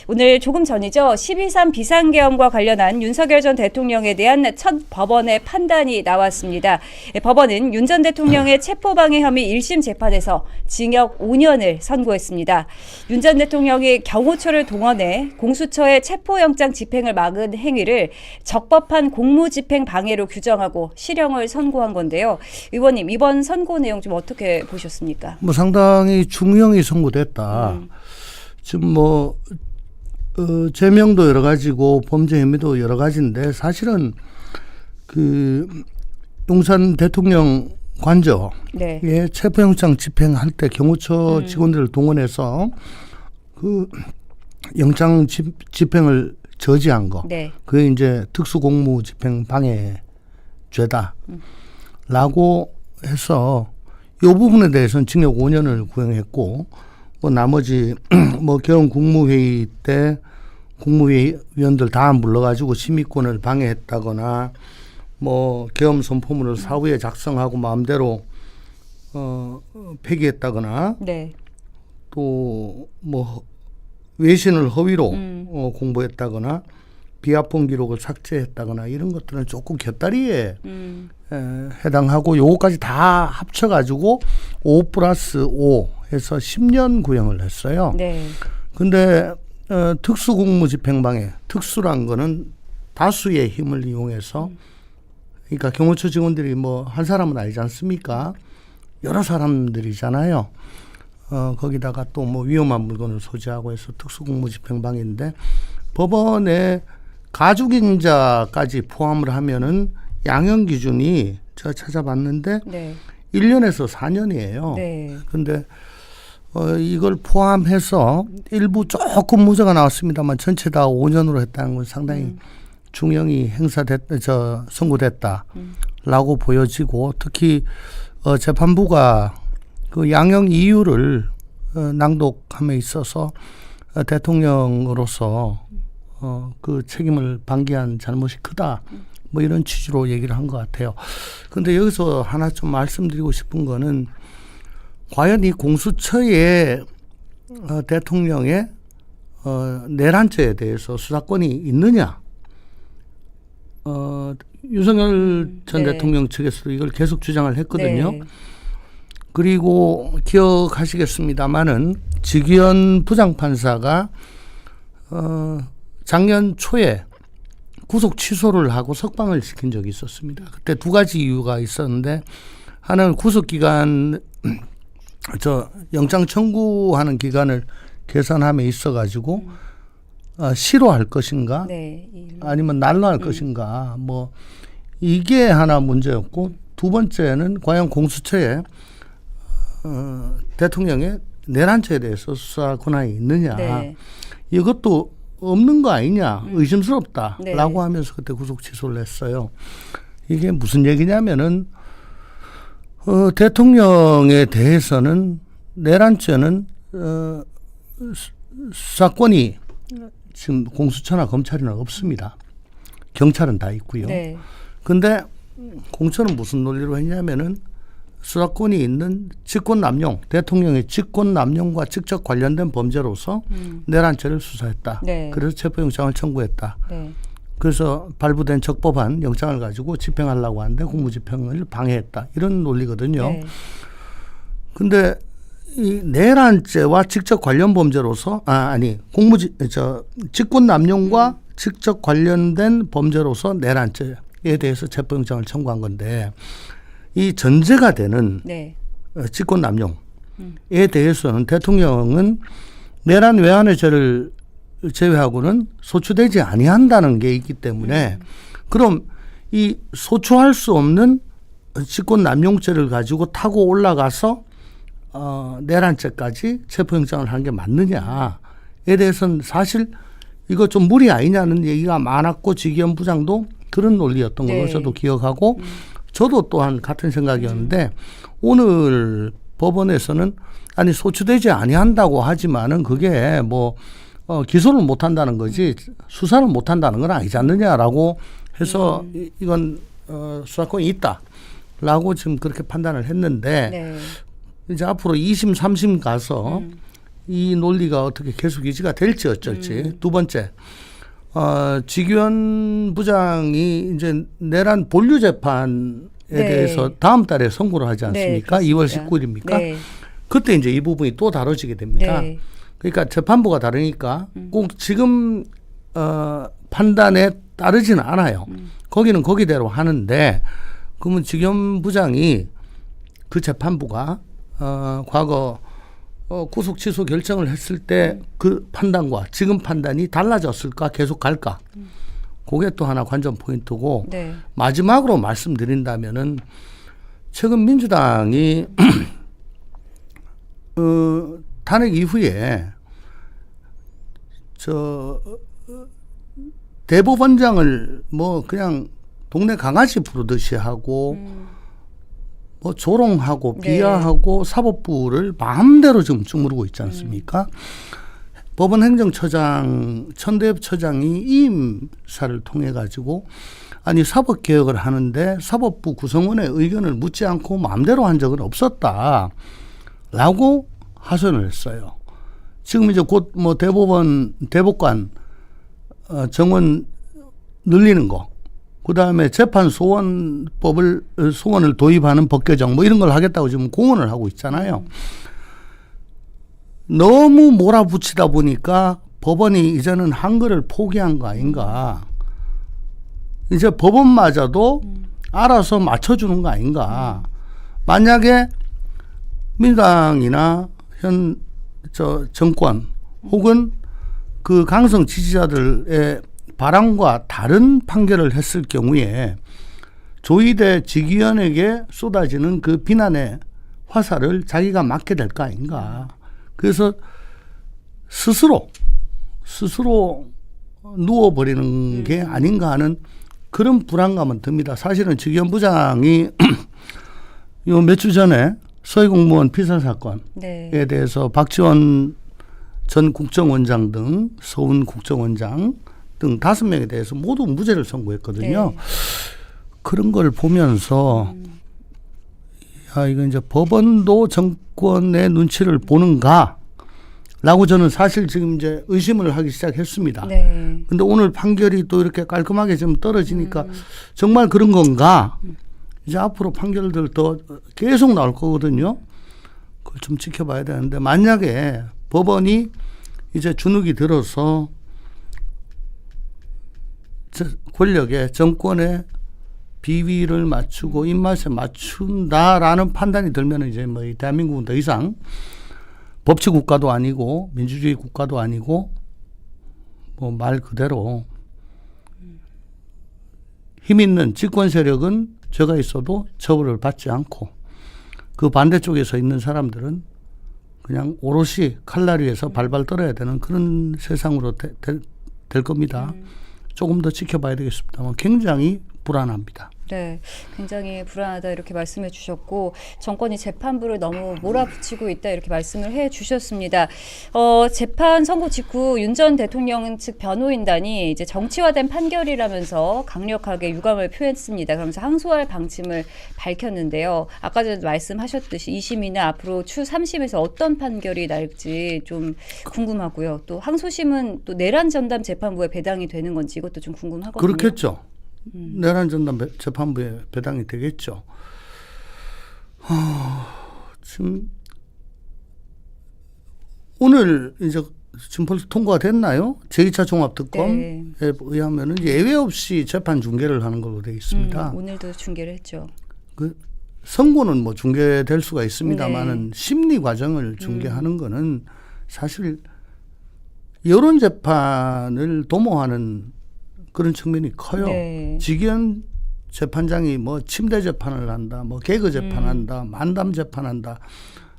오늘 조금 전이죠. 12.3 비상계엄과 관련한 윤석열 전 대통령에 대한 첫 법원의 판단이 나왔습니다. 법원은 윤 전 대통령의 체포방해 혐의 1심 재판에서 징역 5년을 선고했습니다. 윤 전 대통령이 경호처를 동원해 공수처의 체포영장 집행을 막은 행위를 적법한 공무집행 방해로 규정하고 실형을 선고한 건데요. 의원님, 이번 선고 내용 좀 어떻게 보셨습니까? 상당히 중형이 선고됐다. 지금 죄명도 여러 가지고 범죄 혐의도 여러 가지인데 사실은 그 용산 대통령 관저에 네. 체포영장 집행할 때 경호처 직원들을 동원해서 그 영장 집행을 저지한 거. 네. 그게 이제 특수공무집행 방해죄다라고 해서 이 부분에 대해서는 징역 5년을 구형했고 나머지 결혼 국무회의 때 국무위원들 다 불러가지고 심의권을 방해했다거나 계엄 선포문을 사후에 작성하고 마음대로 폐기했다거나 네. 또 외신을 허위로 공부했다거나 비합본 기록을 삭제했다거나 이런 것들은 조금 곁다리에 해당하고 요거까지 다 합쳐가지고 5+5 해서 10년 구형을 했어요. 네. 근데 특수공무집행방해, 특수란 거는 다수의 힘을 이용해서 그러니까 경호처 직원들이 한 사람은 아니지 않습니까? 여러 사람들이잖아요. 거기다가 또 위험한 물건을 소지하고 해서 특수공무집행방해인데 법원에 가중인자까지 포함을 하면은 양형 기준이 제가 찾아봤는데 네. 1년에서 4년이에요. 네. 근데 이걸 포함해서 일부 조금 무죄가 나왔습니다만 전체 다 5년으로 했다는 건 상당히 중형이 선고됐다라고 보여지고 특히 재판부가 그 양형 이유를 낭독함에 있어서 대통령으로서 그 책임을 방기한 잘못이 크다. 이런 취지로 얘기를 한 것 같아요. 근데 여기서 하나 좀 말씀드리고 싶은 거는 과연 이 공수처의 대통령의 내란죄에 대해서 수사권이 있느냐? 윤석열 전 네. 대통령 측에서도 이걸 계속 주장을 했거든요. 네. 그리고 기억하시겠습니다마는 지기현 부장판사가 작년 초에 구속 취소를 하고 석방을 시킨 적이 있었습니다. 그때 두 가지 이유가 있었는데 하나는 구속 기간 영장 청구하는 기간을 계산함에 있어가지고 실효할 것인가 네. 아니면 난로할 것인가 이게 하나 문제였고 두 번째는 과연 공수처에 대통령의 내란죄에 대해서 수사 권한이 있느냐 네. 이것도 없는 거 아니냐 의심스럽다라고 네. 하면서 그때 구속 취소를 했어요. 이게 무슨 얘기냐면은 대통령에 대해서는 내란죄는 수사권이 지금 공수처나 검찰이나 없습니다. 경찰은 다 있고요. 네. 근데 공수처는 무슨 논리로 했냐면은 수사권이 있는 직권남용, 대통령의 직권남용과 직접 관련된 범죄로서 내란죄를 수사했다. 네. 그래서 체포영장을 청구했다. 네. 그래서 발부된 적법한 영장을 가지고 집행하려고 하는데 공무집행을 방해했다. 이런 논리거든요. 네. 근데 이 내란죄와 직접 관련 범죄로서 직권남용과 직접 관련된 범죄로서 내란죄에 대해서 체포영장을 청구한 건데 이 전제가 되는 네. 직권남용에 대해서는 대통령은 내란 외환의 죄를 제외하고는 소추되지 아니한다는 게 있기 때문에 그럼 이 소추할 수 없는 직권남용죄를 가지고 타고 올라가서 내란죄까지 체포영장을 한 게 맞느냐에 대해서는 사실 이거 좀 무리 아니냐는 얘기가 많았고 지기현 부장도 그런 논리였던 걸로 네. 저도 기억하고 저도 또한 같은 생각이었는데 오늘 법원에서는 소추되지 아니한다고 하지만은 그게 기소를 못 한다는 거지 수사를 못 한다는 건 아니지 않느냐라고 해서 이건 수사권이 있다라고 지금 그렇게 판단을 했는데 네. 이제 앞으로 2심, 3심 가서 이 논리가 어떻게 계속 유지가 될지 어쩔지. 두 번째, 지규현 부장이 이제 내란 본류 재판에 대해서 다음 달에 선고를 하지 않습니까? 네, 2월 19일입니까? 네. 그때 이제 이 부분이 또 다뤄지게 됩니다. 네. 그러니까 재판부가 다르니까 꼭 지금 판단에 따르지는 않아요. 거기는 거기대로 하는데, 그러면 지규현 부장이 그 재판부가 과거 구속 취소 결정을 했을 때 그 판단과 지금 판단이 달라졌을까, 계속 갈까? 그게 또 하나 관전 포인트고, 네. 마지막으로 말씀드린다면은 최근 민주당이 탄핵 이후에 대법원장을 뭐 그냥 동네 강아지 부르듯이 하고 뭐 조롱하고 비하하고 사법부를 마음대로 지금 주무르고 있지 않습니까? 법원 행정처장 천대엽처장이 이임사를 통해 가지고 아니 사법 개혁을 하는데 사법부 구성원의 의견을 묻지 않고 마음대로 한 적은 없었다라고 하소연을 했어요. 지금 이제 곧 뭐 대법관 정원 늘리는 거, 그 다음에 재판 소원을 도입하는 법 개정 뭐 이런 걸 하겠다고 지금 공언을 하고 있잖아요. 너무 몰아붙이다 보니까 법원이 이제는 한글을 포기한 거 아닌가. 이제 법원마저도 알아서 맞춰주는 거 아닌가. 만약에 민주당이나 정권 혹은 그 강성 지지자들의 바람과 다른 판결을 했을 경우에 조희대 지기현에게 쏟아지는 그 비난의 화살을 자기가 맞게 될 거 아닌가. 그래서 스스로 누워버리는 게 아닌가 하는 그런 불안감은 듭니다. 사실은 지기현 부장이 요 몇 주 전에 서해 공무원 피살 사건에 대해서 박지원 전 국정원장 등 서훈 국정원장 등 5명에 대해서 모두 무죄를 선고했거든요. 네. 그런 걸 보면서 이거 이제 법원도 정권의 눈치를 보는가? 라고 저는 사실 지금 이제 의심을 하기 시작했습니다. 네. 근데 오늘 판결이 또 이렇게 깔끔하게 좀 떨어지니까 정말 그런 건가? 이제 앞으로 판결들 더 계속 나올 거거든요. 그걸 좀 지켜봐야 되는데, 만약에 법원이 이제 주눅이 들어서 권력에 정권의 비위를 맞추고 입맛에 맞춘다라는 판단이 들면 이제 뭐 이 대한민국은 더 이상 법치 국가도 아니고 민주주의 국가도 아니고 뭐 말 그대로 힘 있는 집권 세력은 죄가 있어도 처벌을 받지 않고 그 반대쪽에 서 있는 사람들은 그냥 오롯이 칼날 위에서 발발 떨어야 되는 그런 세상으로 될 겁니다. 조금 더 지켜봐야 되겠습니다만 굉장히 불안합니다. 네, 굉장히 불안하다 이렇게 말씀해 주셨고, 정권이 재판부를 너무 몰아붙이고 있다 이렇게 말씀을 해 주셨습니다. 재판 선고 직후 윤 전 대통령 측 변호인단이 이제 정치화된 판결이라면서 강력하게 유감을 표했습니다. 그러면서 항소할 방침을 밝혔는데요. 아까 전에 말씀하셨듯이 2심이나 앞으로 추 3심에서 어떤 판결이 날지 좀 궁금하고요. 또 항소심은 또 내란 전담 재판부에 배당이 되는 건지 이것도 좀 궁금하거든요. 그렇겠죠. 내란 전담 재판부에 배당이 되겠죠. 지금 오늘 이제 지금 벌써 통과가 됐나요? 제2차 종합특검에 의하면은 예외 없이 재판 중계를 하는 걸로 되어 있습니다. 오늘도 중계를 했죠. 그 선고는 뭐 중계될 수가 있습니다만은 심리 과정을 중계하는 거는 사실 여론 재판을 도모하는 그런 측면이 커요. 지기현 재판장이 뭐 침대 재판을 한다, 뭐 개그 재판한다, 만담 재판한다.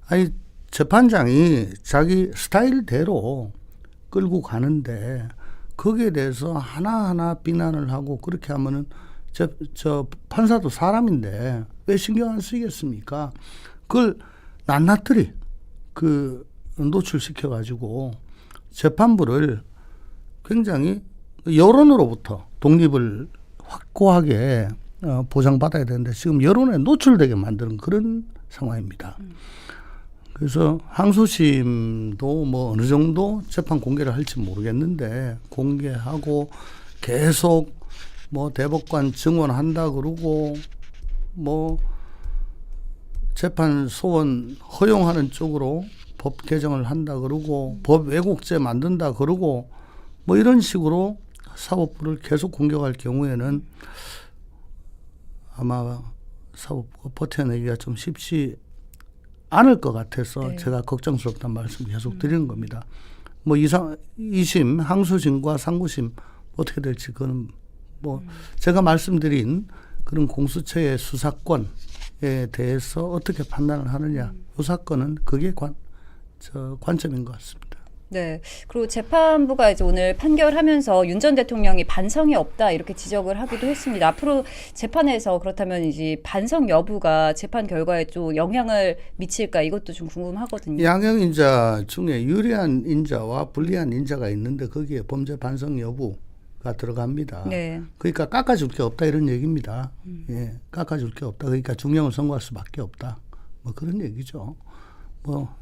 아니 재판장이 자기 스타일대로 끌고 가는데 거기에 대해서 하나하나 비난을 하고 그렇게 하면은 저 판사도 사람인데 왜 신경 안 쓰겠습니까? 그걸 낱낱이 노출시켜 가지고 재판부를 굉장히 여론으로부터 독립을 확고하게 보장받아야 되는데 지금 여론에 노출되게 만드는 그런 상황입니다. 그래서 항소심도 뭐 어느 정도 재판 공개를 할지 모르겠는데 공개하고 계속 뭐 대법관 증언한다 그러고 뭐 재판 소원 허용하는 쪽으로 법 개정을 한다 그러고 법 왜곡죄 만든다 그러고 뭐 이런 식으로 사법부를 계속 공격할 경우에는 아마 사법부가 버텨내기가 좀 쉽지 않을 것 같아서 네. 제가 걱정스럽다는 말씀 계속 드리는 겁니다. 뭐 2심 항소심과 상고심 어떻게 될지 그건 뭐 제가 말씀드린 그런 공수처의 수사권에 대해서 어떻게 판단을 하느냐 이 사건은 그게 관점인 것 같습니다. 네. 그리고 재판부가 이제 오늘 판결하면서 윤 전 대통령이 반성이 없다 이렇게 지적을 하기도 했습니다. 앞으로 재판에서 그렇다면 이제 반성 여부가 재판 결과에 좀 영향을 미칠까 이것도 좀 궁금하거든요. 양형 인자 중에 유리한 인자와 불리한 인자가 있는데 거기에 범죄 반성 여부가 들어갑니다. 네. 그러니까 깎아줄 게 없다 이런 얘기입니다. 예, 깎아줄 게 없다. 그러니까 중형을 선고할 수밖에 없다. 뭐 그런 얘기죠. 뭐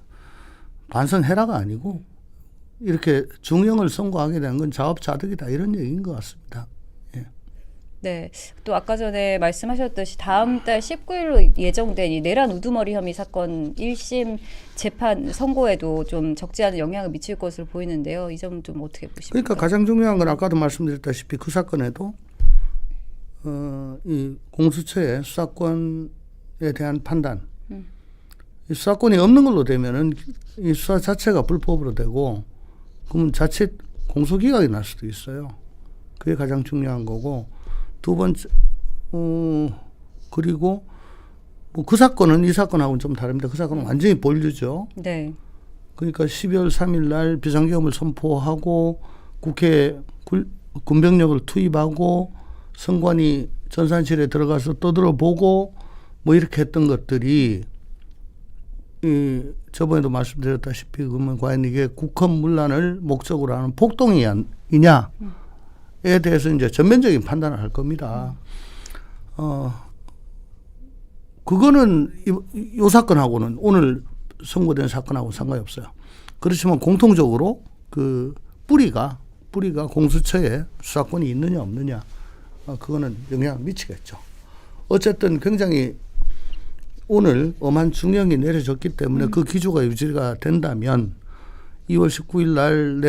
반성해라가 아니고 이렇게 중형을 선고하게 된 건 자업자득이다 이런 얘기인 것 같습니다. 예. 네. 또 아까 전에 말씀하셨듯이 다음 달 19일로 예정된 이 내란 우두머리 혐의 사건 1심 재판 선고에도 좀 적지 않은 영향을 미칠 것으로 보이는데요. 이 점은 좀 어떻게 보십니까? 그러니까 가장 중요한 건 아까도 말씀드렸다시피 그 사건에도 이 공수처의 수사권에 대한 판단 이 수사권이 없는 걸로 되면은 이 수사 자체가 불법으로 되고 그러면 자칫 공소기각이 날 수도 있어요. 그게 가장 중요한 거고 두 번째 그리고 뭐 그 사건은 이 사건하고는 좀 다릅니다. 그 사건은 완전히 본류죠. 네. 그러니까 12월 3일 날 비상계엄을 선포하고 국회에 군병력을 투입하고 선관위 전산실에 들어가서 떠들어보고 뭐 이렇게 했던 것들이 저번에도 말씀드렸다시피 그러면 과연 이게 국헌문란을 목적으로 하는 폭동이냐에 대해서 이제 전면적인 판단을 할 겁니다. 그거는 이 사건하고는 오늘 선고된 사건하고 상관이 없어요. 그렇지만 공통적으로 그 뿌리가 공수처에 수사권이 있느냐 없느냐 그거는 영향을 미치겠죠. 어쨌든 굉장히 오늘 엄한 중형이 내려졌기 때문에 그 기조가 유지가 된다면 2월 19일 날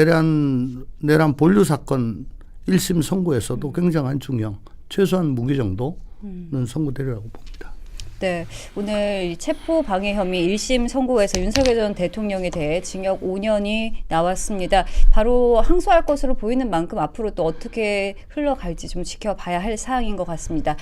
내란 본류 사건 1심 선고에서도 굉장한 중형, 최소한 무기 정도는 선고되리라고 봅니다. 네, 오늘 체포 방해 혐의 1심 선고에서 윤석열 전 대통령에 대해 징역 5년이 나왔습니다. 바로 항소할 것으로 보이는 만큼 앞으로 또 어떻게 흘러갈지 좀 지켜봐야 할 사항인 것 같습니다.